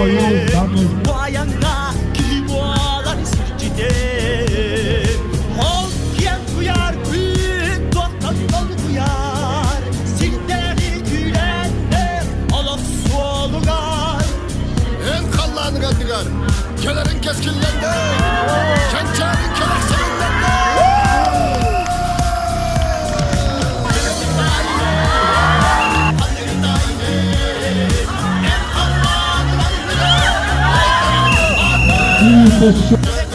Wayangna kibolan sircide Holken kuyar büyük doktan ol kuyar Silleri gülenler olok solugar En kallanı gandigar Kelerin keskinlerinde Kençerin kelekseğinlerinde This